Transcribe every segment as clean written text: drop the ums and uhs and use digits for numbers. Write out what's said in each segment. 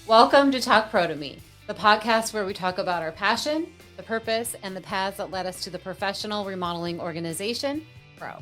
Welcome to Talk Pro to Me, the podcast where we talk about our passion, the purpose, and the paths that led us to the professional remodeling organization, Pro.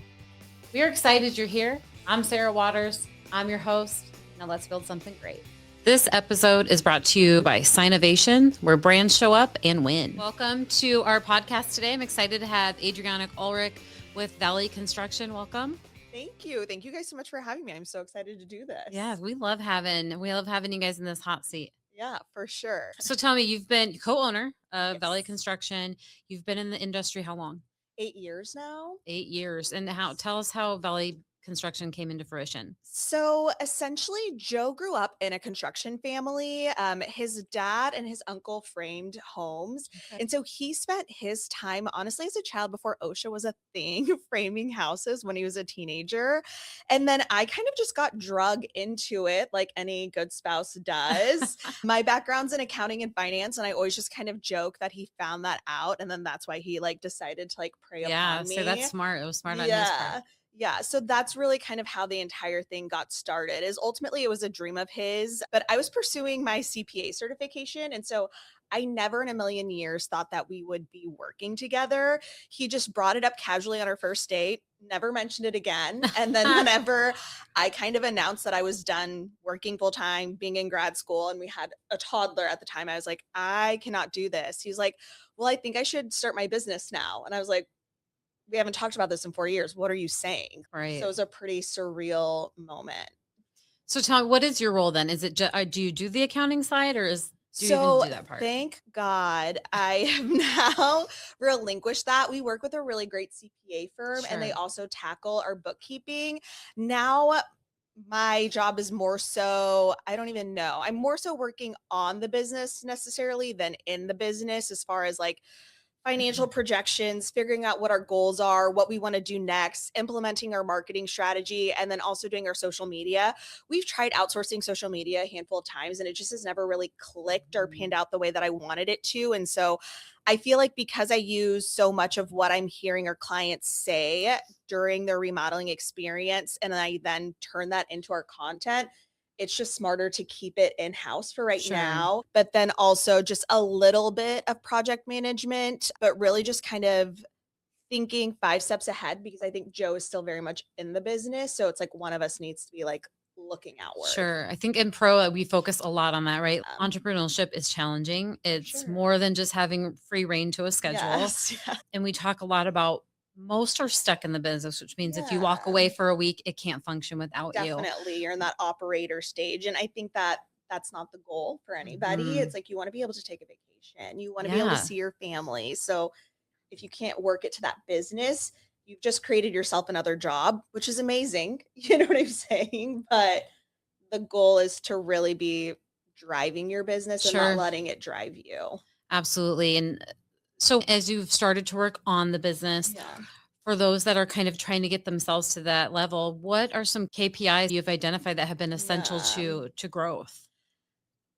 We are excited you're here. I'm Sarah Waters. I'm your host. Now let's build something great. This episode is brought to you by Sinovation, where brands show up and win. Welcome to our podcast today. I'm excited to have Adriana Ulrich with Valley Construction. Welcome. Thank you. Thank you guys so much for having me. I'm so excited to do this. Yeah, we love having you guys in this hot seat. Yeah, for sure. So tell me, you've been co-owner of Valley Yes. Construction. You've been in the industry how long? 8 years now. 8 years. And tell us how Valley Construction came into fruition. So essentially, Joe grew up in a construction family. His dad and his uncle framed homes. Okay. And so he spent his time, honestly, as a child before OSHA was a thing, framing houses when he was a teenager. And then I kind of just got drug into it like any good spouse does. My background's in accounting and finance, and I always just kind of joke that he found that out. And then that's why he decided to prey upon me. So that's smart. It was smart on his part. Yeah, so that's really kind of how the entire thing got started. Is ultimately it was a dream of his, but I was pursuing my CPA certification, and so I never in a million years thought that we would be working together. He just brought it up casually on our first date, never mentioned it again. And then whenever I kind of announced that I was done working full time, being in grad school, and we had a toddler at the time, I was like, I cannot do this. He's like, well, I think I should start my business now. And I was like, we haven't talked about this in 4 years. What are you saying? Right. So it was a pretty surreal moment. So tell me, what is your role then? Is it do you do the accounting side, or do you even do that part? Thank God I have now relinquished that. We work with a really great CPA firm, and they Sure. also tackle our bookkeeping. Now my job is more so, I don't even know. I'm more so working on the business necessarily than in the business, as far as financial projections, figuring out what our goals are, what we want to do next, implementing our marketing strategy, and then also doing our social media. We've tried outsourcing social media a handful of times, and it just has never really clicked or panned out the way that I wanted it to. And so I feel like because I use so much of what I'm hearing our clients say during their remodeling experience, and I then turn that into our content, it's just smarter to keep it in-house for right Sure. now, but then also just a little bit of project management, but really just kind of thinking 5 steps ahead, because I think Joe is still very much in the business. So it's like one of us needs to be looking outward. Sure. I think in Pro, we focus a lot on that, right? Entrepreneurship is challenging. It's more than just having free reign to a schedule. Yes. Yeah. And we talk a lot about most are stuck in the business, which means if you walk away for a week, it can't function without you. Definitely. You're in that operator stage. And I think that that's not the goal for anybody. It's like you want to be able to take a vacation. You want to be able to see your family. So if you can't work it to that business, you've just created yourself another job, which is amazing. You know what I'm saying? But the goal is to really be driving your business and not letting it drive you. Absolutely. And so as you've started to work on the business, for those that are kind of trying to get themselves to that level, what are some KPIs you've identified that have been essential to growth?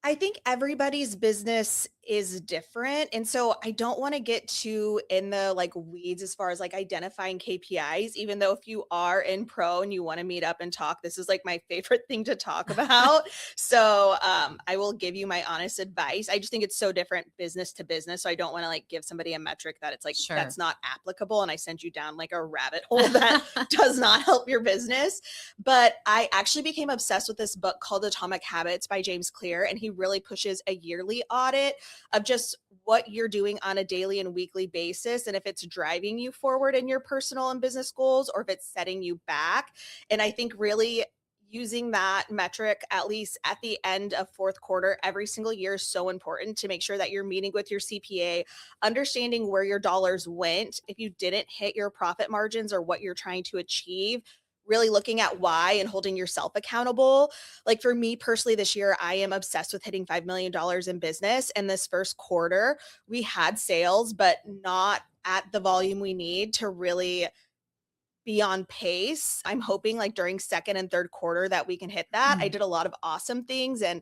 I think everybody's business is different. And so I don't want to get too in the weeds as far as identifying KPIs, even though if you are in Pro and you want to meet up and talk, this is my favorite thing to talk about. So I will give you my honest advice. I just think it's so different business to business. So I don't want to give somebody a metric that it's that's not applicable. And I sent you down a rabbit hole that does not help your business. But I actually became obsessed with this book called Atomic Habits by James Clear. And he really pushes a yearly audit of just what you're doing on a daily and weekly basis, and if it's driving you forward in your personal and business goals, or if it's setting you back. And I think really using that metric, at least at the end of fourth quarter every single year, is so important to make sure that you're meeting with your CPA, understanding where your dollars went. If you didn't hit your profit margins or what you're trying to achieve, really looking at why and holding yourself accountable. For me personally, this year, I am obsessed with hitting $5 million in business. And this first quarter, we had sales, but not at the volume we need to really be on pace. I'm hoping during second and third quarter that we can hit that. I did a lot of awesome things, and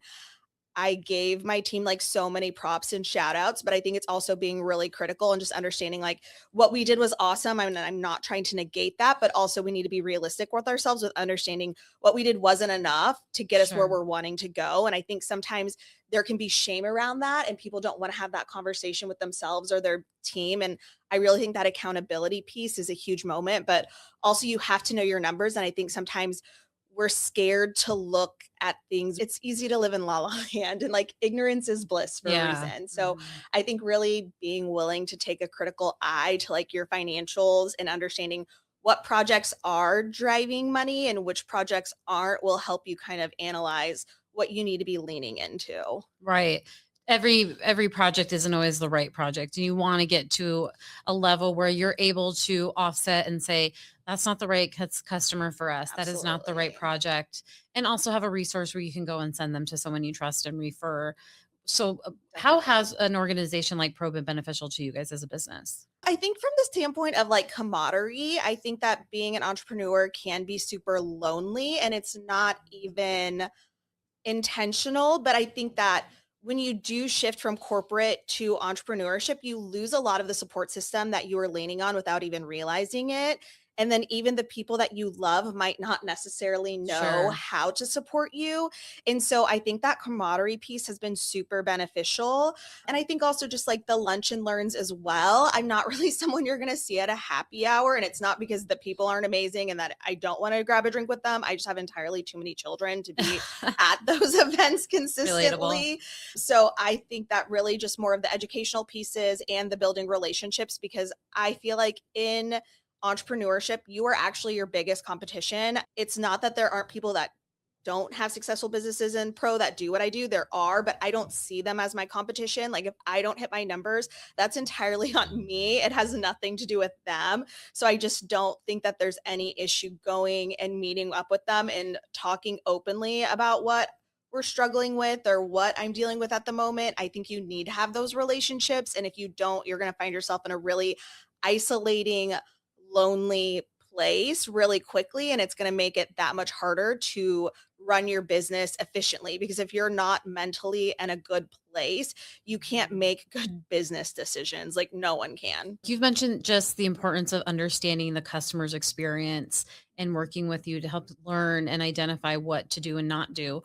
I gave my team like so many props and shout outs, but I think it's also being really critical and just understanding like what we did was awesome. I'm not trying to negate that, but also we need to be realistic with ourselves with understanding what we did wasn't enough to get us where Sure. we're wanting to go. And I think sometimes there can be shame around that and people don't want to have that conversation with themselves or their team. And I really think that accountability piece is a huge moment, but also you have to know your numbers. And I think sometimes we're scared to look at things. It's easy to live in la la land and like ignorance is bliss for a Yeah. reason. So Mhm. I think really being willing to take a critical eye to like your financials and understanding what projects are driving money and which projects aren't will help you kind of analyze what you need to be leaning into. Right. Every project isn't always the right project. And you want to get to a level where you're able to offset and say, that's not the right customer for us. That is not the right Absolutely. project. And also have a resource where you can go and send them to someone you trust and refer. So, how Definitely. has an organization like Pro been beneficial to you guys as a business? I think from the standpoint of like camaraderie, I think that being an entrepreneur can be super lonely and it's not even intentional, but I think that when you do shift from corporate to entrepreneurship, you lose a lot of the support system that you were leaning on without even realizing it. And then even the people that you love might not necessarily know Sure. how to support you. And so I think that camaraderie piece has been super beneficial. And I think also just like the lunch and learns as well. I'm not really someone you're going to see at a happy hour. And it's not because the people aren't amazing and that I don't want to grab a drink with them. I just have entirely too many children to be at those events Relatable. consistently. So I think that really just more of the educational pieces and the building relationships because I feel like in entrepreneurship, you are actually your biggest competition. It's not that there aren't people that don't have successful businesses in pro that do what I do. There are, but I don't see them as my competition. Like if I don't hit my numbers, that's entirely on me. It has nothing to do with them. So I just don't think that there's any issue going and meeting up with them and talking openly about what we're struggling with or what I'm dealing with at the moment. I think you need to have those relationships. And if you don't, you're going to find yourself in a really isolating, lonely place really quickly. And it's going to make it that much harder to run your business efficiently because if you're not mentally in a good place, you can't make good business decisions. Like no one can. You've mentioned just the importance of understanding the customer's experience and working with you to help learn and identify what to do and not do.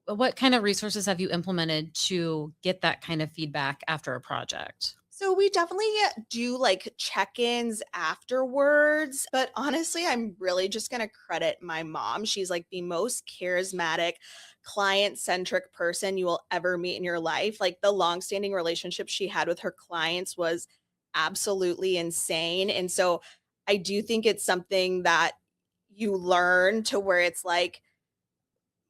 What kind of resources have you implemented to get that kind of feedback after a project? So we definitely do like check-ins afterwards, but honestly, I'm really just going to credit my mom. She's like the most charismatic, client-centric person you will ever meet in your life. Like the long-standing relationship she had with her clients was absolutely insane. And so I do think it's something that you learn to where it's like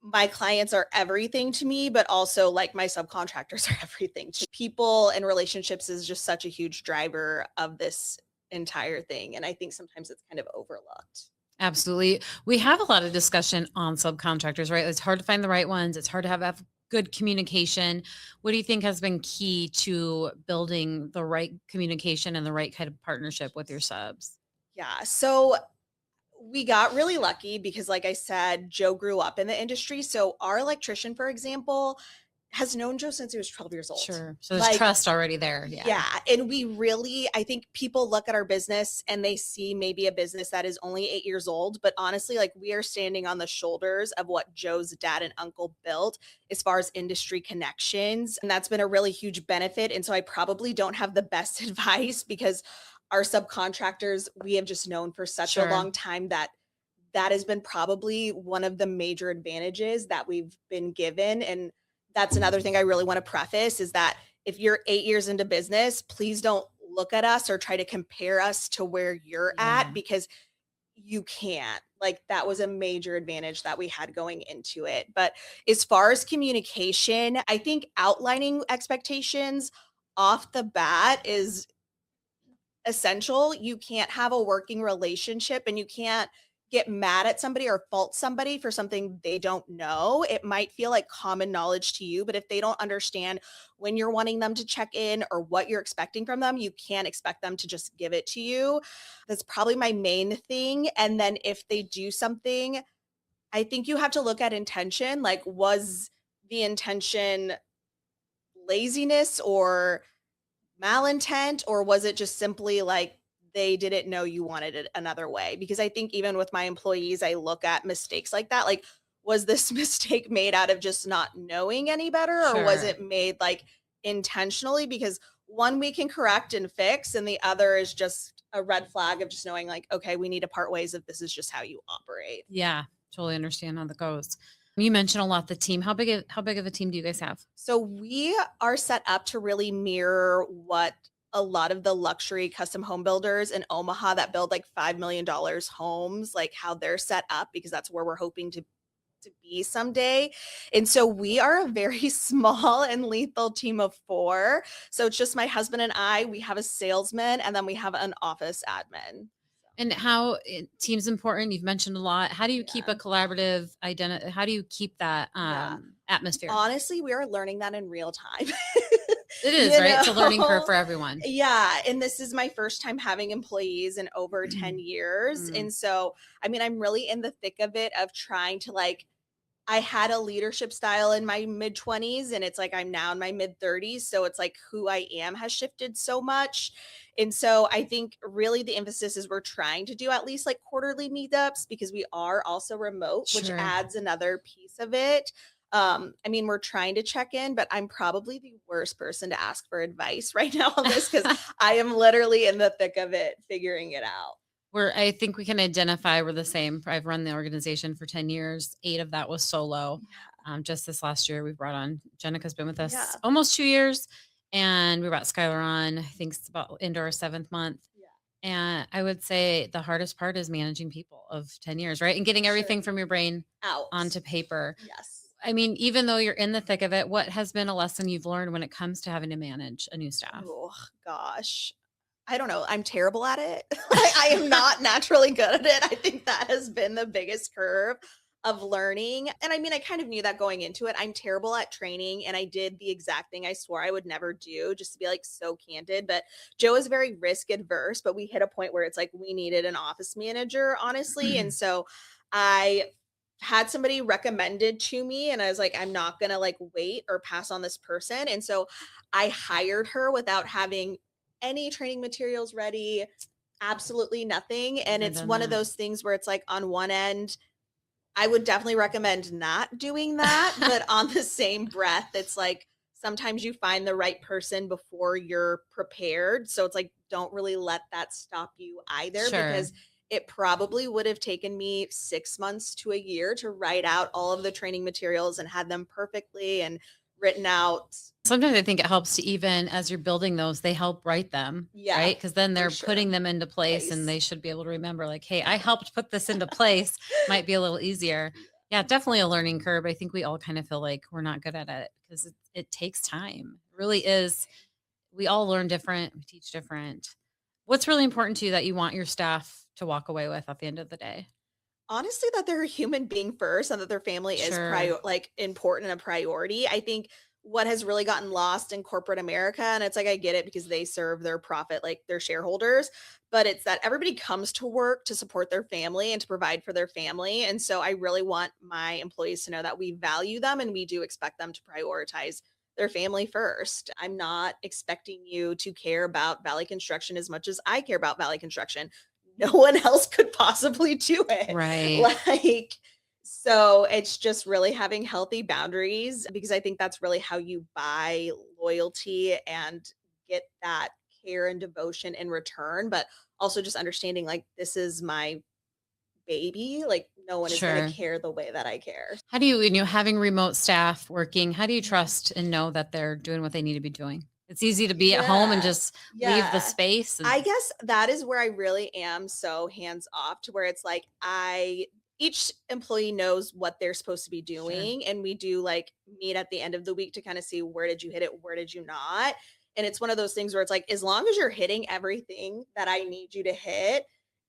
my clients are everything to me, but also like my subcontractors are everything to people and relationships is just such a huge driver of this entire thing. And I think sometimes it's kind of overlooked. Absolutely. We have a lot of discussion on subcontractors, right? It's hard to find the right ones. It's hard to have good communication. What do you think has been key to building the right communication and the right kind of partnership with your subs? Yeah. So we got really lucky because, like I said, Joe grew up in the industry. So our electrician, for example, has known Joe since he was 12 years old. Sure. So there's Like, trust already there. Yeah. yeah, and we really I think people look at our business and they see maybe a business that is only 8 years old, but honestly, like, we are standing on the shoulders of what Joe's dad and uncle built as far as industry connections, and that's been a really huge benefit, and so I probably don't have the best advice because our subcontractors, we have just known for such a Sure. long time that that has been probably one of the major advantages that we've been given, and that's another thing I really wanna preface is that if you're 8 years into business, please don't look at us or try to compare us to where you're at Yeah. because you can't. Like, that was a major advantage that we had going into it. But as far as communication, I think outlining expectations off the bat is essential. You can't have a working relationship and you can't get mad at somebody or fault somebody for something they don't know. It might feel like common knowledge to you, but if they don't understand when you're wanting them to check in or what you're expecting from them, you can't expect them to just give it to you. That's probably my main thing. And then if they do something, I think you have to look at intention. Like, was the intention laziness or malintent, or was it just simply like they didn't know you wanted it another way? Because I think even with my employees, I look at mistakes like that. Like, was this mistake made out of just not knowing any better, or was Sure. it made like intentionally? Because one we can correct and fix, and the other is just a red flag of just knowing, like, okay, we need to part ways if this is just how you operate. Yeah, totally understand how that goes. You mentioned a lot the team. How big of a team do you guys have? So we are set up to really mirror what a lot of the luxury custom home builders in Omaha that build like $5 million homes, like how they're set up, because that's where we're hoping to be someday. And so we are a very small and lethal team of four. So it's just my husband and I. We have a salesman, and then we have an office admin. And how team's important. You've mentioned a lot. How do you keep Yeah. a collaborative identity? How do you keep that Yeah. atmosphere? Honestly, we are learning that in real time. It is, You right? It's a learning curve know? for everyone. Yeah, and this is my first time having employees in over 10 years, Mm, and so, I mean, I'm really in the thick of it of trying to, like, I had a leadership style in my mid-20s, and it's like I'm now in my mid-30s, so it's like who I am has shifted so much, and so I think really the emphasis is we're trying to do at least, like, quarterly meetups because we are also remote, which sure. adds another piece of it. I mean, we're trying to check in, but I'm probably the worst person to ask for advice right now on this because I am literally in the thick of it, figuring it out. I think we can identify we're the same. I've run the organization for 10 years. 8 of that was solo. Just this last year, we brought on Jenica's been with us Yeah. almost 2 years. And we brought Skylar on, I think it's about into our 7th month. Yeah. And I would say the hardest part is managing people of 10 years, right? And getting Sure. everything from your brain Out. onto paper. Yes. I mean, even though you're in the thick of it, what has been a lesson you've learned when it comes to having to manage a new staff? Oh gosh. I don't know. I'm terrible at it. Like, I am not naturally good at it. I think that has been the biggest curve of learning. And I mean, I kind of knew that going into it. I'm terrible at training, and I did the exact thing I swore I would never do, just to be like so candid. But Joe is very risk adverse, but we hit a point where it's like we needed an office manager, honestly. And so I had somebody recommended to me, and I was like, I'm not going to like wait or pass on this person. And so I hired her without having any training materials ready, absolutely nothing. And Never it's done one of that. those things where it's like on one end, I would definitely recommend not doing that, but on the same breath, it's like sometimes you find the right person before you're prepared. So it's like don't really let that stop you either, Sure. because it probably would have taken me 6 months to a year to write out all of the training materials and had them perfectly and written out. Sometimes I think it helps to, even as you're building those, they help write them, Yeah, right? Because then for they're sure. putting them into place and Place. they should be able to remember, like, hey, I helped put this into place. Might be a little easier. Yeah, definitely a learning curve. I think we all kind of feel like we're not good at it because it takes time. It really is. We all learn different, we teach different. What's really important to you that you want your staff to walk away with at the end of the day? Honestly, that they're a human being first and that their family is Sure. like important and a priority. I think what has really gotten lost in corporate America, and it's like I get it because they serve their profit, like their shareholders, but it's that everybody comes to work to support their family and to provide for their family. And so I really want my employees to know that we value them and we do expect them to prioritize their family first. I'm not expecting you to care about Valley Construction as much as I care about Valley Construction. No one else could possibly do it. Right. Like, so it's just really having healthy boundaries, because I think that's really how you buy loyalty and get that care and devotion in return. But also just understanding, like, this is my baby. Like, no one is going to Sure. care the way that I care. How do you, having remote staff working, how do you Mhm. trust and know that they're doing what they need to be doing? It's easy to be at home and Yeah. just leave the Yeah. space. I guess that is where I really am so hands off, to where it's like each employee knows what they're supposed to be Sure. doing, and we do like meet at the end of the week to kind of see where did you hit it, where did you not. And it's one of those things where it's like, as long as you're hitting everything that I need you to hit,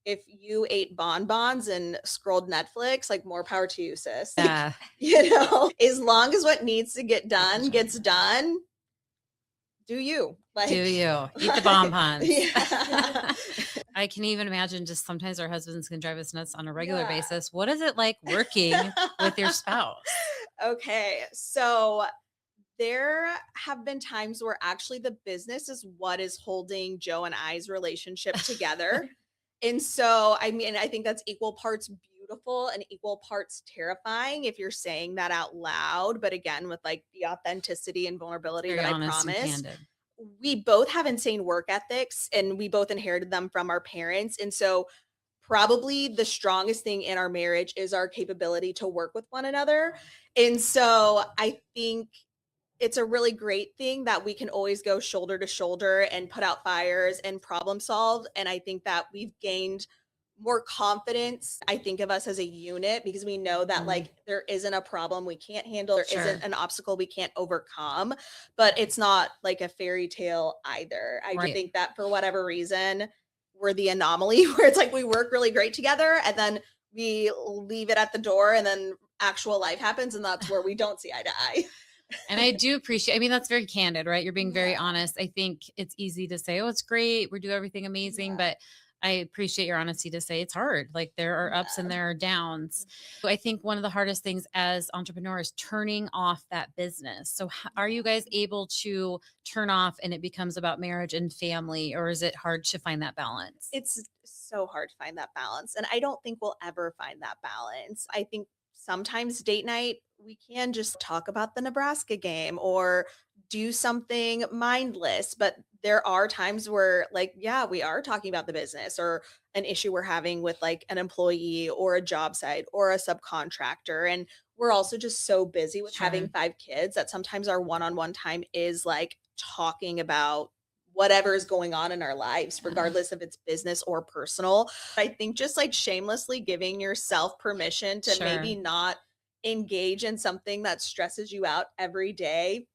if you ate bonbons and scrolled Netflix, like, more power to you, sis. Like, Yeah. as long as what needs to get done Gotcha. gets done, do you. Do Like, you eat the bonbons? yeah. I can even imagine just sometimes our husbands can drive us nuts on a regular Yeah. basis. What is it like working with your spouse? Okay. So there have been times where actually the business is what is holding Joe and I's relationship together. And so, I mean, I think that's equal parts beautiful and equal parts terrifying if you're saying that out loud. But again, with like the authenticity and vulnerability Very that I honest and promised, candid. we both have insane work ethics and we both inherited them from our parents. And so, probably the strongest thing in our marriage is our capability to work with one another. And so, I think it's a really great thing that we can always go shoulder to shoulder and put out fires and problem solve. And I think that we've gained more confidence. I think of us as a unit because we know that Mhm. like there isn't a problem we can't handle, there isn't Sure. an obstacle we can't overcome, but it's not like a fairy tale either. I just Right. think that for whatever reason, we're the anomaly where it's like we work really great together and then we leave it at the door and then actual life happens and that's where we don't see eye to eye. And I do appreciate, I mean, that's very candid, right? You're being very Yeah. honest. I think it's easy to say, oh, it's great. We're doing everything amazing. Yeah. But I appreciate your honesty to say it's hard. Like there are ups and Yeah. there are downs. Mhm. So I think one of the hardest things as entrepreneurs, turning off that business. So are you guys Yeah. able to turn off and it becomes about marriage and family, or is it hard to find that balance? It's so hard to find that balance, and I don't think we'll ever find that balance. I think sometimes date night, we can just talk about the Nebraska game or do something mindless, but there are times where, like, yeah, we are talking about the business or an issue we're having with, like, an employee or a job site or a subcontractor, and we're also just so busy with having Sure. 5 kids that sometimes our one-on-one time is, like, talking about whatever is going on in our lives, Yeah. regardless if it's business or personal. I think just like shamelessly giving yourself permission to maybe Sure. not engage in something that stresses you out every day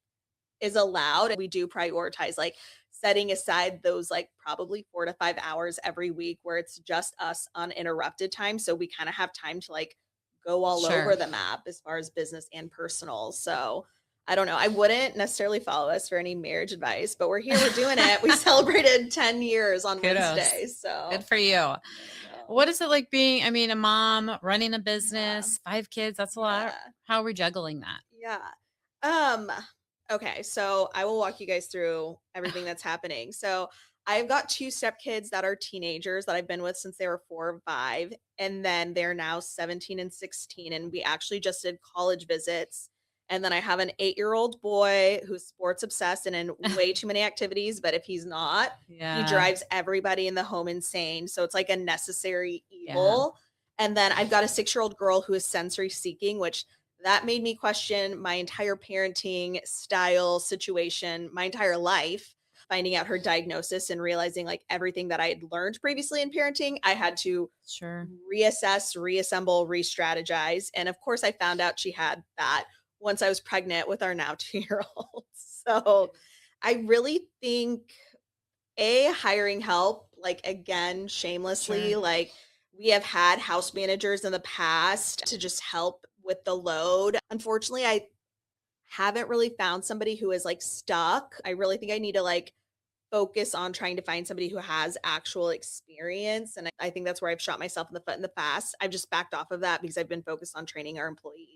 is allowed. We do prioritize like setting aside those like probably 4 to 5 hours every week where it's just us uninterrupted time. So we kind of have time to like go all over Sure. the map as far as business and personal. So I don't know. I wouldn't necessarily follow us for any marriage advice, but we're here, we're doing it. We celebrated 10 years on Kudos. Wednesday. So Good for you. I know. What is it like being, I mean, a mom, running a Yeah. business, 5 kids? That's a lot. Yeah. How are we juggling that? Yeah. Um, okay, so I will walk you guys through everything that's happening. So I've got 2 stepkids that are teenagers that I've been with since they were 4 and 5, and then they're now 17 and 16, and we actually just did college visits. And then I have an 8-year-old boy who's sports obsessed and in way too many activities, but if he's not, he Yeah. drives everybody in the home insane. So it's like a necessary Yeah. evil. And then I've got a 6-year-old girl who is sensory seeking, which that made me question my entire parenting style situation, my entire life, finding out her diagnosis and realizing like everything that I had learned previously in parenting, I had to Sure. reassess, reassemble, re-strategize. And of course, I found out she had that once I was pregnant with our now 2-year old. So I really think hiring help, like again, shamelessly, Sure. like we have had house managers in the past to just help with the load. Unfortunately, I haven't really found somebody who is like stuck. I really think I need to like focus on trying to find somebody who has actual experience. And I think that's where I've shot myself in the foot in the past. I've just backed off of that because I've been focused on training our employees.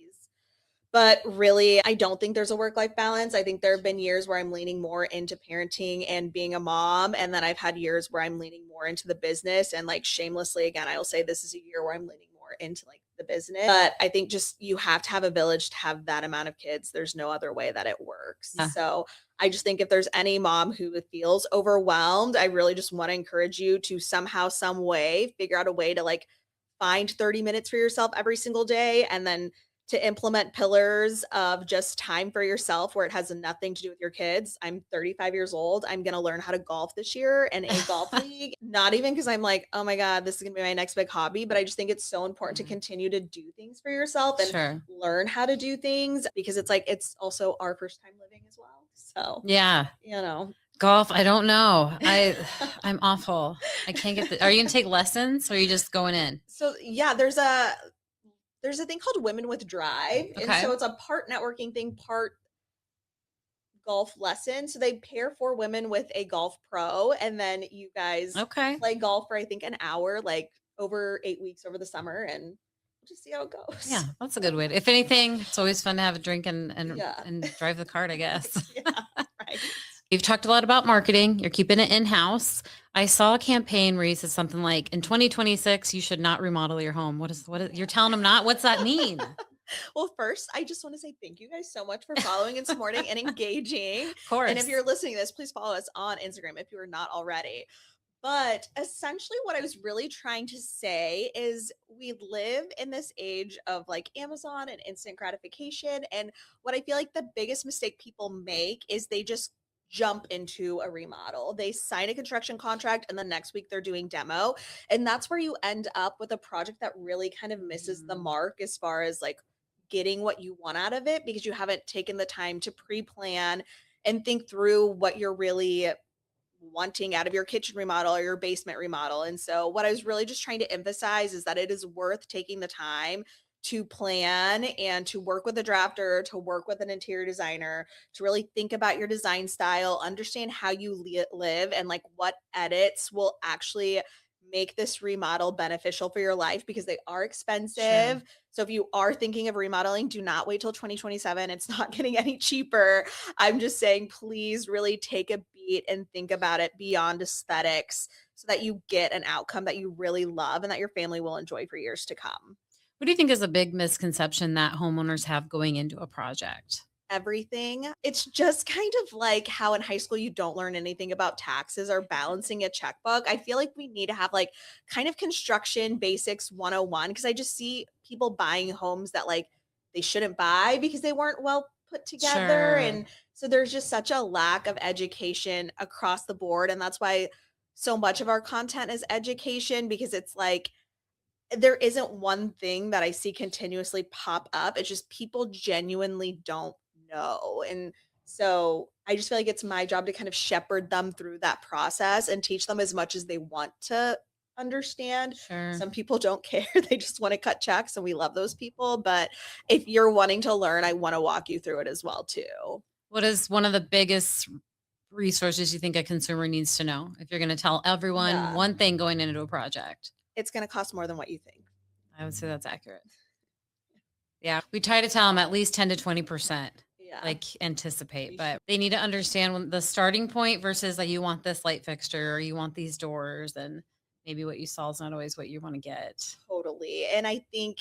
But really, I don't think there's a work-life balance. I think there have been years where I'm leaning more into parenting and being a mom, and then I've had years where I'm leaning more into the business, and, like, shamelessly, again, I will say this is a year where I'm leaning more into, like, the business. But I think just you have to have a village to have that amount of kids. There's no other way that it works. Yeah. So, I just think if there's any mom who feels overwhelmed, I really just wanna encourage you to somehow, some way, figure out a way to, like, find 30 minutes for yourself every single day and then to implement pillars of just time for yourself where it has nothing to do with your kids. I'm 35 years old. I'm going to learn how to golf this year in a golf league. Not even because I'm like, oh my God, this is going to be my next big hobby, but I just think it's so important to Mhm. continue to do things for yourself and Sure. learn how to do things because it's like, it's also our first time living as well. So, Yeah. you know. Golf, I don't know. I'm awful. I can't get the, are you gonna take lessons or are you just going in? So yeah, there's a thing called Women with Drive. And Okay. so it's a part networking thing, part golf lessons. So they pair 4 women with a golf pro, and then you guys Okay. play golf for, I think, an hour, like, over 8 weeks over the summer, and we'll just see how it Yeah, goes. that's a good way. If anything, it's always fun to have a drink Yeah. and drive the cart, I guess. Yeah, right. You've talked a lot about marketing. You're keeping it in-house. I saw a campaign where you said something like, "In 2026, you should not remodel your home." What is you're telling them not? What's that mean? Of Well, first, I just wanna say thank you guys so much for following and supporting and engaging, and if course. you're listening to this, please follow us on Instagram if you are not already. But essentially, what I was really trying to say is we live in this age of like Amazon and instant gratification. And what I feel like the biggest mistake people make is they just jump into a remodel. They sign a construction contract and the next week they're doing demo. And that's where you end up with a project that really kind of misses the Mhm. mark as far as like getting what you want out of it because you haven't taken the time to pre plan and think through what you're really wanting out of your kitchen remodel or your basement remodel. And so, what I was really just trying to emphasize is that it is worth taking the time to plan and to work with a drafter, to work with an interior designer, to really think about your design style, understand how you live, and like what edits will actually make this remodel beneficial for your life because they are Sure. expensive. So if you are thinking of remodeling, do not wait till 2027. It's not getting any cheaper. I'm just saying, please really take a beat and think about it beyond aesthetics so that you get an outcome that you really love and that your family will enjoy for years to come. What do you think is a big misconception that homeowners have going into a project? Everything. It's just kind of like how in high school you don't learn anything about taxes or balancing a checkbook. I feel like we need to have like kind of construction basics 101 because I just see people buying homes that like they shouldn't buy because they weren't well put together. Sure. And so there's just such a lack of education across the board. And that's why so much of our content is education because it's like there isn't one thing that I see continuously pop up. It's just people genuinely don't know. And so I just feel like it's my job to kind of shepherd them through that process and teach them as much as they want to understand. Sure. Some people don't care. They just want to cut checks and we love those people, but if you're wanting to learn, I want to walk you through it as well too. What is one of the biggest resources you think a consumer needs to know if you're going to tell everyone Yeah, one thing going into a project? it's going to cost more than what you think. I would say that's accurate. Yeah, we try to tell them at least 10 to 20%, Yeah. like anticipate, We but should. they need to understand when the starting point versus like you want this light fixture or you want these doors and maybe what you saw is not always what you want to get. Totally. And I think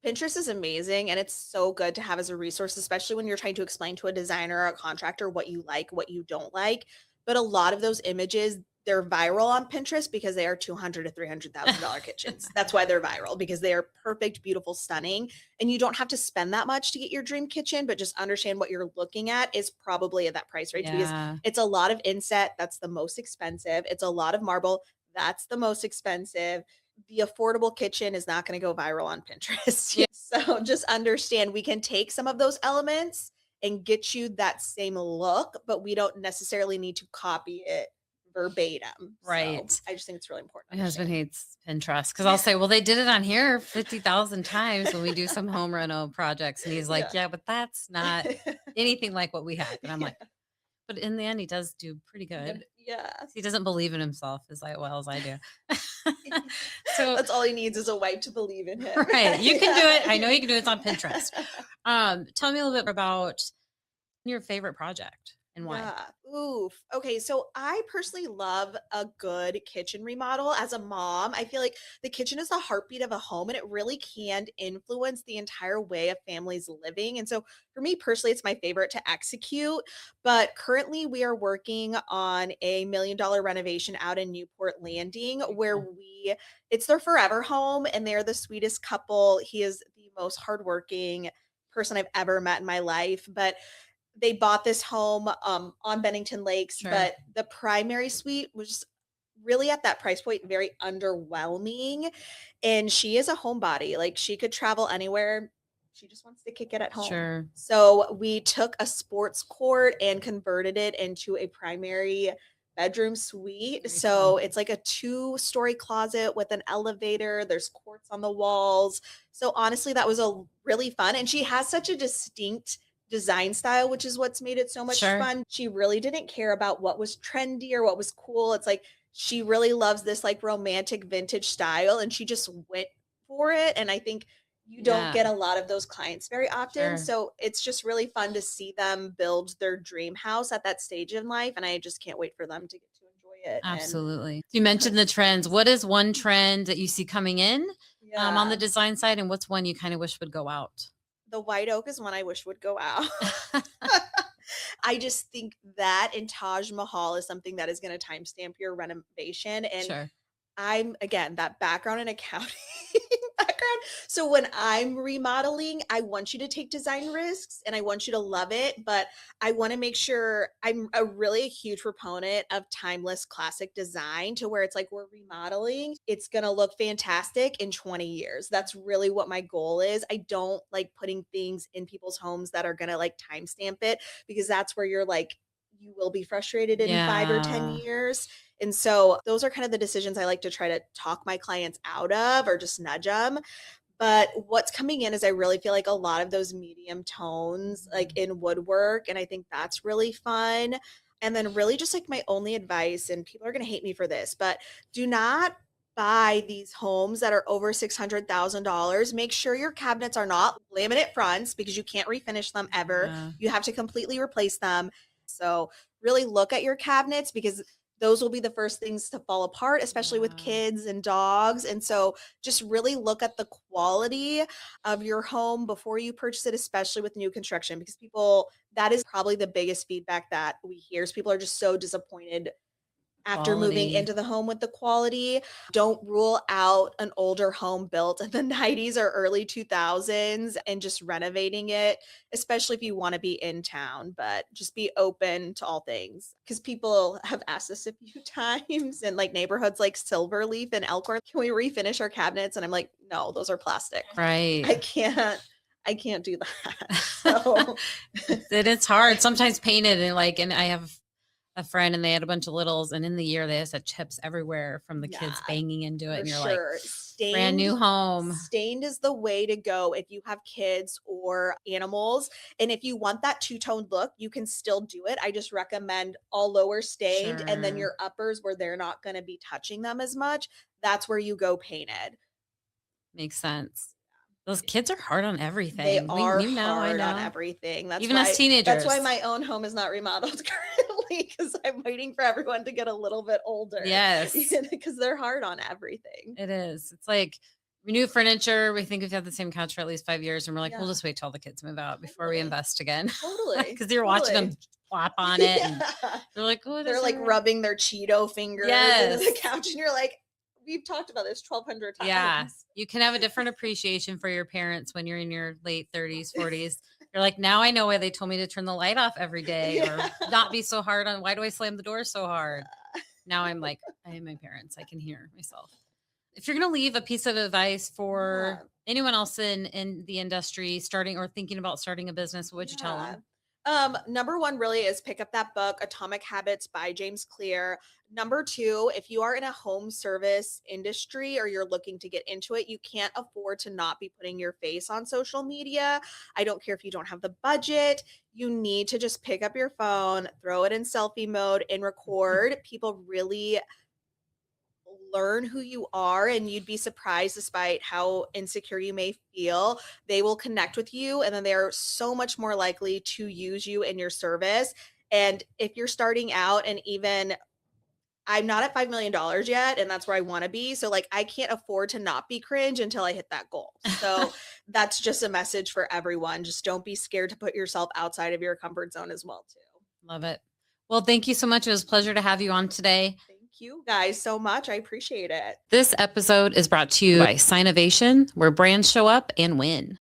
Pinterest is amazing and it's so good to have as a resource, especially when you're trying to explain to a designer or a contractor what you like, what you don't like. But a lot of those images, they're viral on Pinterest because they are 200 to $300,000 kitchens. That's why they're viral because they are perfect, beautiful, stunning. And you don't have to spend that much to get your dream kitchen, but just understand what you're looking at is probably at that price range because Yeah. it's a lot of inset. That's the most expensive. It's a lot of marble. That's the most expensive. The affordable kitchen is not going to go viral on Pinterest. Yeah. So just understand we can take some of those elements and get you that same look, but we don't necessarily need to copy it verbatim. So Right. I just think it's really important to My husband understand. hates Pinterest because I'll say, well, they did it on here 50,000 times when we do some home reno projects. And he's like, Yeah. yeah, but that's not anything like what we have. And I'm Yeah. like, but in the end, he does do pretty good. But yeah. He doesn't believe in himself as well as I do. So, That's all he needs is a wife to believe in him. right, you can do it. I know you can do it. It's on Yeah. Pinterest. Tell me a little bit about your favorite project and why. Yeah. Oof. Okay. So I personally love a good kitchen remodel. As a mom, I feel like the kitchen is the heartbeat of a home and it really can influence the entire way a family's living. And so for me personally, it's my favorite to execute. But currently, we are working on a $1 million renovation out in Newport Landing Very where cool. it's their forever home and they're the sweetest couple. He is the most hardworking person I've ever met in my life. But they bought this home, on Bennington Lakes, Sure. but the primary suite was really at that price point very underwhelming, and she is a homebody, like, she could travel anywhere, she just wants to kick it at home. Sure. So, we took a sports court and converted it into a primary bedroom suite, Very cool. so it's like a two-story closet with an elevator, there's quartz on the walls, so honestly, that was a really fun and she has such a distinct design style, which is what's made it so much Sure. fun. She really didn't care about what was trendy or what was cool. It's like she really loves this like romantic vintage style and she just went for it. And I think you don't Yeah. get a lot of those clients very often. Sure. So it's just really fun to see them build their dream house at that stage in life. And I just can't wait for them to get to enjoy it. And Absolutely. You mentioned the trends. What is one trend that you see coming in on the yeah, design side, and what's one you kind of wish would go out? the white oak is one I wish would go out. I just think that and Taj Mahal is something that is going to timestamp your renovation. And Sure. I'm again that background in accounting background. So when I'm remodeling, I want you to take design risks and I want you to love it, but I want to make sure I'm a really huge proponent of timeless classic design to where it's like we're remodeling, it's going to look fantastic in 20 years. That's really what my goal is. I don't like putting things in people's homes that are going to like timestamp it because that's where you're like you will be frustrated in 5 or 10 Yeah. years. And so those are kind of the decisions I like to try to talk my clients out of or just nudge them. But what's coming in is I really feel like a lot of those medium tones, like in woodwork. And I think that's really fun. And then, really, just like my only advice, and people are going to hate me for this, but do not buy these homes that are over $600,000. Make sure your cabinets are not laminate fronts because you can't refinish them ever. Yeah. You have to completely replace them. So, really look at your cabinets because those will be the first things to fall apart, especially with Yeah. kids and dogs. And so just really look at the quality of your home before you purchase it, especially with new construction, because people, that is probably the biggest feedback that we hear is people are just so disappointed after moving Quality. into the home with the quality. Don't rule out an older home built in the 90s or early 2000s and just renovating it, especially if you want to be in town, but just be open to all things. Because people have asked us a few times in like neighborhoods like Silverleaf and Elkhorn, can we refinish our cabinets? And I'm like, no, those are plastic. Right. I can't do that. So It's hard. Sometimes painted and I have a friend and they had a bunch of littles and in the year they just had chips everywhere from the kids yeah. banging into it. For And you're like, sure. brand new home. Stained is the way to go if you have kids or animals. And if you want that two-tone look, you can still do it. I just recommend all lower stained and then Sure. your uppers where they're not going to be touching them as much. That's where you go painted. Makes sense. Those kids are hard on everything. They We are know, I hard on know. everything. Even as That's why teenagers. my own home is not remodeled currently because I'm waiting for everyone to get a little bit older. Yes. Because they're hard on everything. It is. It's like new furniture. We think we've had the same couch for at least 5 years, and we're like, we'll Yeah. just wait till the kids move out before we Totally. invest again. Totally. Because you're watching them flop on it, and Yeah. they're like, oh, They're like rubbing their Cheeto fingers into the Yes. couch, and you're like, we've talked about this 1,200 times. Yeah, you can have a different appreciation for your parents when you're in your late 30s, 40s. You're like, now I know why they told me to turn the light off every day or not be so hard on. Why do I slam the door so hard? Now I'm like, I am my parents. I can hear myself. If you're going to leave a piece of advice for anyone else in the industry starting or thinking about starting a business, what would you tell them? Number one really is pick up that book, Atomic Habits by James Clear. Number two, if you are in a home service industry or you're looking to get into it, you can't afford to not be putting your face on social media. I don't care if you don't have the budget. You need to just pick up your phone, throw it in selfie mode and record. People really learn who you are and you'd be surprised despite how insecure you may feel, they will connect with you and then they're so much more likely to use you in your service. And if you're starting out and even I'm not at $5 million yet and that's where I want to be, so like I can't afford to not be cringe until I hit that goal. So that's just a message for everyone. Just don't be scared to put yourself outside of your comfort zone as well too. Love it. Well, thank you so much. It was a pleasure to have you on today. Thank you guys so much. I appreciate it. This episode is brought to you by Signovation, where brands show up and win.